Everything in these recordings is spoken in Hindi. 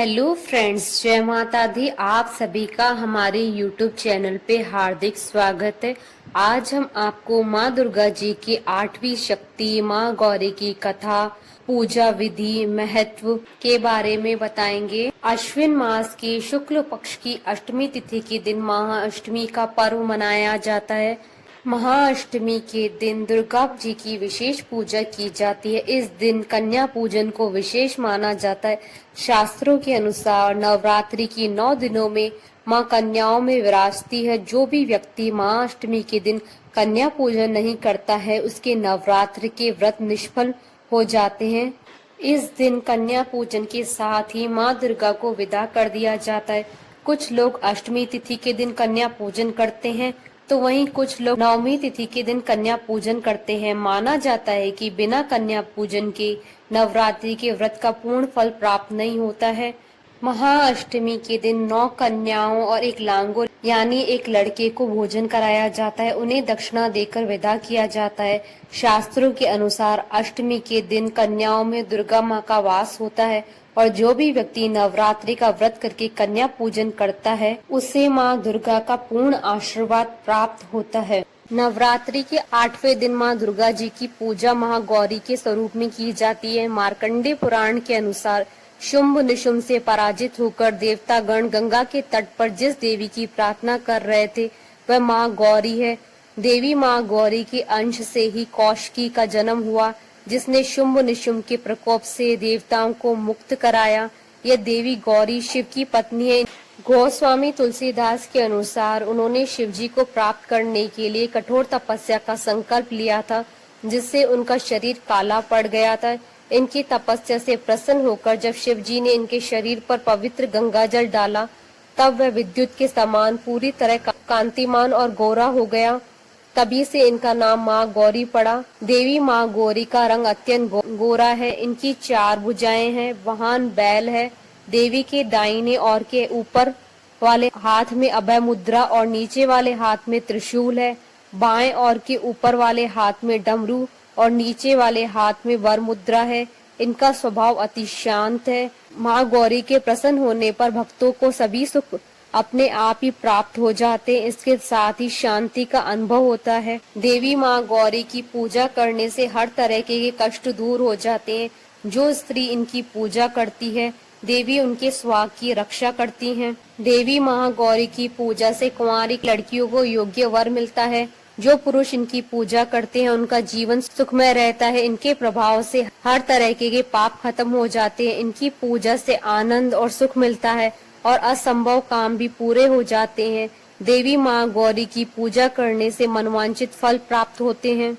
हेलो फ्रेंड्स, जय माता दी। आप सभी का हमारे YouTube चैनल पे हार्दिक स्वागत है। आज हम आपको माँ दुर्गा जी की 8वीं शक्ति माँ गौरी की कथा, पूजा विधि, महत्व के बारे में बताएंगे। अश्विन मास की शुक्ल पक्ष की अष्टमी तिथि के दिन महाअष्टमी का पर्व मनाया जाता है। महाअष्टमी के दिन दुर्गा जी की विशेष पूजा की जाती है। इस दिन कन्या पूजन को विशेष माना जाता है। शास्त्रों के अनुसार नवरात्रि की 9 दिनों में मां कन्याओं में विराजती है। जो भी व्यक्ति महाअष्टमी के दिन कन्या पूजन नहीं करता है, उसके नवरात्रि के व्रत निष्फल हो जाते हैं। इस दिन कन्या पूजन के साथ ही मां दुर्गा को विदा कर दिया जाता है। कुछ लोग अष्टमी तिथि के दिन कन्या पूजन करते हैं, तो वहीं कुछ लोग नवमी तिथि के दिन कन्या पूजन करते हैं। माना जाता है कि बिना कन्या पूजन के नवरात्रि के व्रत का पूर्ण फल प्राप्त नहीं होता है। महाअष्टमी के दिन 9 कन्याओं और एक लांगोर यानी एक लड़के को भोजन कराया जाता है। उन्हें दक्षिणा देकर विदा किया जाता है। शास्त्रों के अनुसार अष्टमी के दिन कन्याओं में दुर्गा माँ का वास होता है और जो भी व्यक्ति नवरात्रि का व्रत करके कन्या पूजन करता है, उसे माँ दुर्गा का पूर्ण आशीर्वाद प्राप्त होता है। नवरात्रि के 8वें दिन माँ दुर्गा जी की पूजा महागौरी के स्वरूप में की जाती है। मार्कंडेय पुराण के अनुसार शुंभ निशुंभ से पराजित होकर देवता गण गंगा के तट पर जिस देवी की प्रार्थना कर रहे थे, वह माँ गौरी है। देवी माँ गौरी के अंश से ही कौशिकी का जन्म हुआ, जिसने शुंभ निशुंभ के प्रकोप से देवताओं को मुक्त कराया। यह देवी गौरी शिव की पत्नी है। गोस्वामी तुलसीदास के अनुसार उन्होंने शिवजी को प्राप्त करने के लिए कठोर तपस्या का संकल्प लिया था, जिससे उनका शरीर काला पड़ गया था। इनकी तपस्या से प्रसन्न होकर जब शिवजी ने इनके शरीर पर पवित्र गंगा जल डाला, तब वह विद्युत के समान पूरी तरह कांतिमान और गोरा हो गया। तभी से इनका नाम माँ गौरी पड़ा। देवी माँ गौरी का रंग अत्यंत गोरा है। इनकी 4 भुजाएं हैं, वाहन बैल है। देवी के दाहिने और के ऊपर वाले हाथ में अभय मुद्रा और नीचे वाले हाथ में त्रिशूल है। बाएं और के ऊपर वाले हाथ में डमरू और नीचे वाले हाथ में वर मुद्रा है। इनका स्वभाव अति शांत है। माँ गौरी के प्रसन्न होने पर भक्तों को सभी सुख अपने आप ही प्राप्त हो जाते हैं। इसके साथ ही शांति का अनुभव होता है। देवी माँ गौरी की पूजा करने से हर तरह के कष्ट दूर हो जाते हैं। जो स्त्री इनकी पूजा करती है, देवी उनके स्वाग की रक्षा करती हैं। देवी माँ गौरी की पूजा से कुंवारी लड़कियों को योग्य वर मिलता है। जो पुरुष इनकी पूजा करते हैं, उनका जीवन सुखमय रहता है। इनके प्रभाव से हर तरह के पाप खत्म हो जाते हैं। इनकी पूजा से आनंद और सुख मिलता है और असंभव काम भी पूरे हो जाते हैं। देवी माँ गौरी की पूजा करने से मनवांचित फल प्राप्त होते हैं।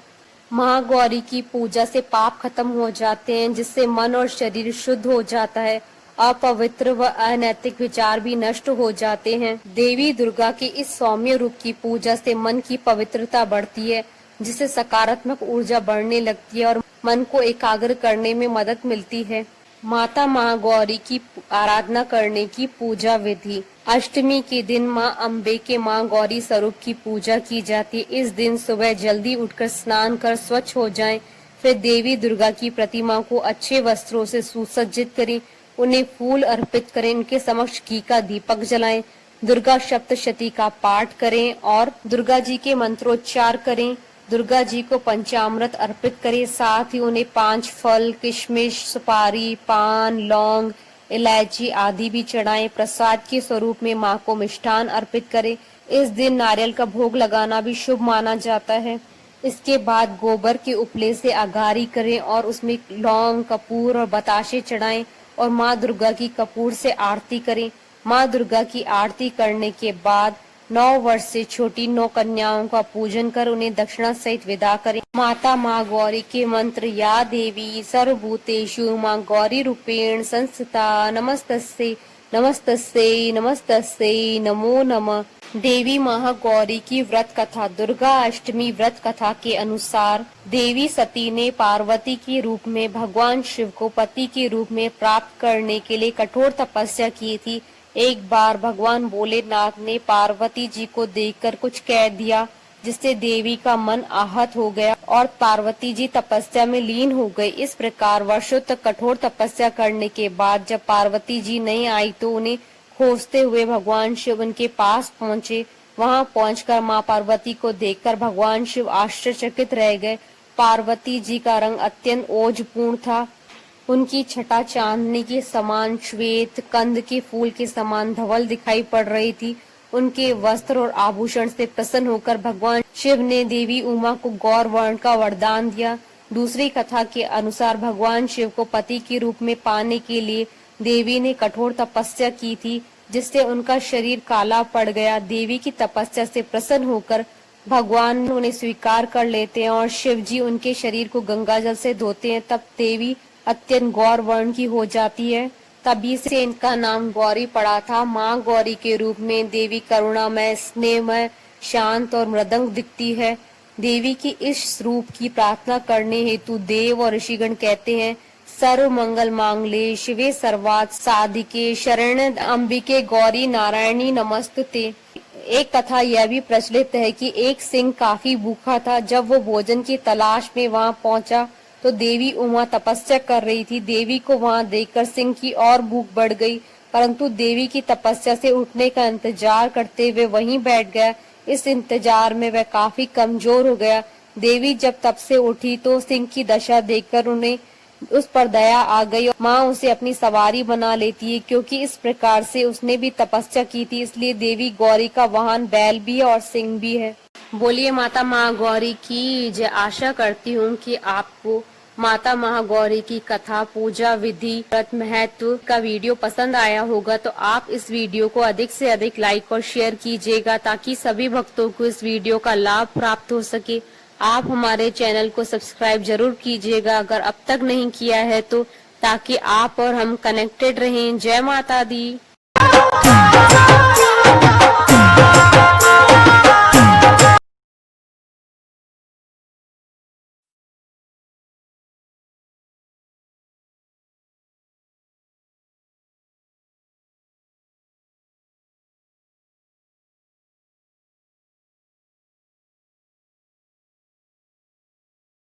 माँ गौरी की पूजा से पाप खत्म हो जाते हैं, जिससे मन और शरीर शुद्ध हो जाता है। अपवित्र व अनैतिक विचार भी नष्ट हो जाते हैं। देवी दुर्गा के इस सौम्य रूप की पूजा से मन की पवित्रता बढ़ती है, जिससे सकारात्मक ऊर्जा बढ़ने लगती है और मन को एकाग्र करने में मदद मिलती है। माता माँ गौरी की आराधना करने की पूजा विधि। अष्टमी के दिन माँ अम्बे के माँ गौरी स्वरूप की पूजा की जाती है। इस दिन सुबह जल्दी उठकर स्नान कर स्वच्छ हो जाएं, फिर देवी दुर्गा की प्रतिमा को अच्छे वस्त्रों से सुसज्जित करें, उन्हें फूल अर्पित करें, इनके समक्ष घी का दीपक जलाएं, दुर्गा सप्तशती का पाठ करें और दुर्गा जी के मंत्रोच्चार करें। दुर्गा जी को पंचामृत अर्पित करें। साथ ही उन्हें 5 फल, किशमिश, सुपारी, पान, लौंग, इलायची आदि भी चढ़ाएं। प्रसाद के स्वरूप में माँ को मिष्ठान अर्पित करें। इस दिन नारियल का भोग लगाना भी शुभ माना जाता है। इसके बाद गोबर के उपले से अगारी करें और उसमें लौंग, कपूर और बताशे चढ़ाएं और माँ दुर्गा की कपूर से आरती करें। माँ दुर्गा की आरती करने के बाद 9 वर्ष से छोटी 9 कन्याओं का पूजन कर उन्हें दक्षिणा सहित विदा करें। माता माँ गौरी के मंत्र। या देवी सर्वभूतेषु माँ गौरी रूपेण संस्थिता नमस्तस्यै नमस्तस्यै नमस्तस्यै नमो नमः। देवी महागौरी की व्रत कथा। दुर्गा अष्टमी व्रत कथा के अनुसार देवी सती ने पार्वती के रूप में भगवान शिव को पति के रूप में प्राप्त करने के लिए कठोर तपस्या की थी। एक बार भगवान भोलेनाथ ने पार्वती जी को देखकर कुछ कह दिया, जिससे देवी का मन आहत हो गया और पार्वती जी तपस्या में लीन हो गए। इस प्रकार वर्षों तक कठोर तपस्या करने के बाद जब पार्वती जी नहीं आई तो उन्हें खोजते हुए भगवान शिव उनके पास पहुंचे। वहां पहुंचकर मां पार्वती को देखकर भगवान शिव आश्चर्यचकित रह गए। पार्वती जी का रंग अत्यंत ओजपूर्ण था। उनकी छटा चांदनी के समान श्वेत, कंद के फूल के समान धवल दिखाई पड़ रही थी। उनके वस्त्र और आभूषण से प्रसन्न होकर भगवान शिव ने देवी उमा को गौर वर्ण का वरदान दिया। दूसरी कथा के अनुसार भगवान शिव को पति के रूप में पाने के लिए देवी ने कठोर तपस्या की थी, जिससे उनका शरीर काला पड़ गया। देवी की तपस्या से प्रसन्न होकर भगवान उन्हें स्वीकार कर लेते हैं और शिव जी उनके शरीर को गंगा जल से धोते हैं। तब देवी अत्यंत गौर वर्ण की हो जाती है। तभी से इनका नाम गौरी पड़ा था। माँ गौरी के रूप में देवी करुणामय, स्नेहमय, शांत और मृदंग दिखती है। देवी की इस रूप की प्रार्थना करने हेतु देव और ऋषिगण कहते हैं, सर्व मंगल मांगले शिवे सर्वार्थ साधिके शरण अंबिके गौरी नारायणी नमस्तुते। एक कथा यह भी प्रचलित है कि एक सिंह काफी भूखा था। जब वो भोजन की तलाश में वहां पहुंचा तो देवी उमा तपस्या कर रही थी। देवी को वहां देखकर सिंह की और भूख बढ़ गई, परंतु देवी की तपस्या से उठने का इंतजार करते हुए वहीं बैठ गया। इस इंतजार में वह काफी कमजोर हो गया। देवी जब तप से उठी तो सिंह की दशा देखकर उन्हें उस पर दया आ गई। माँ उसे अपनी सवारी बना लेती है, क्योंकि इस प्रकार से उसने भी तपस्या की थी। इसलिए देवी गौरी का वाहन बैल भी है और सिंह भी है। बोलिए माता महागौरी की जय। आशा करती हूँ कि आपको माता महागौरी की कथा, पूजा विधि, व्रत महत्व का वीडियो पसंद आया होगा। तो आप इस वीडियो को अधिक से अधिक लाइक और शेयर कीजिएगा, ताकि सभी भक्तों को इस वीडियो का लाभ प्राप्त हो सके। आप हमारे चैनल को सब्सक्राइब जरूर कीजिएगा अगर अब तक नहीं किया है तो, ताकि आप और हम कनेक्टेड रहें। जय माता दी।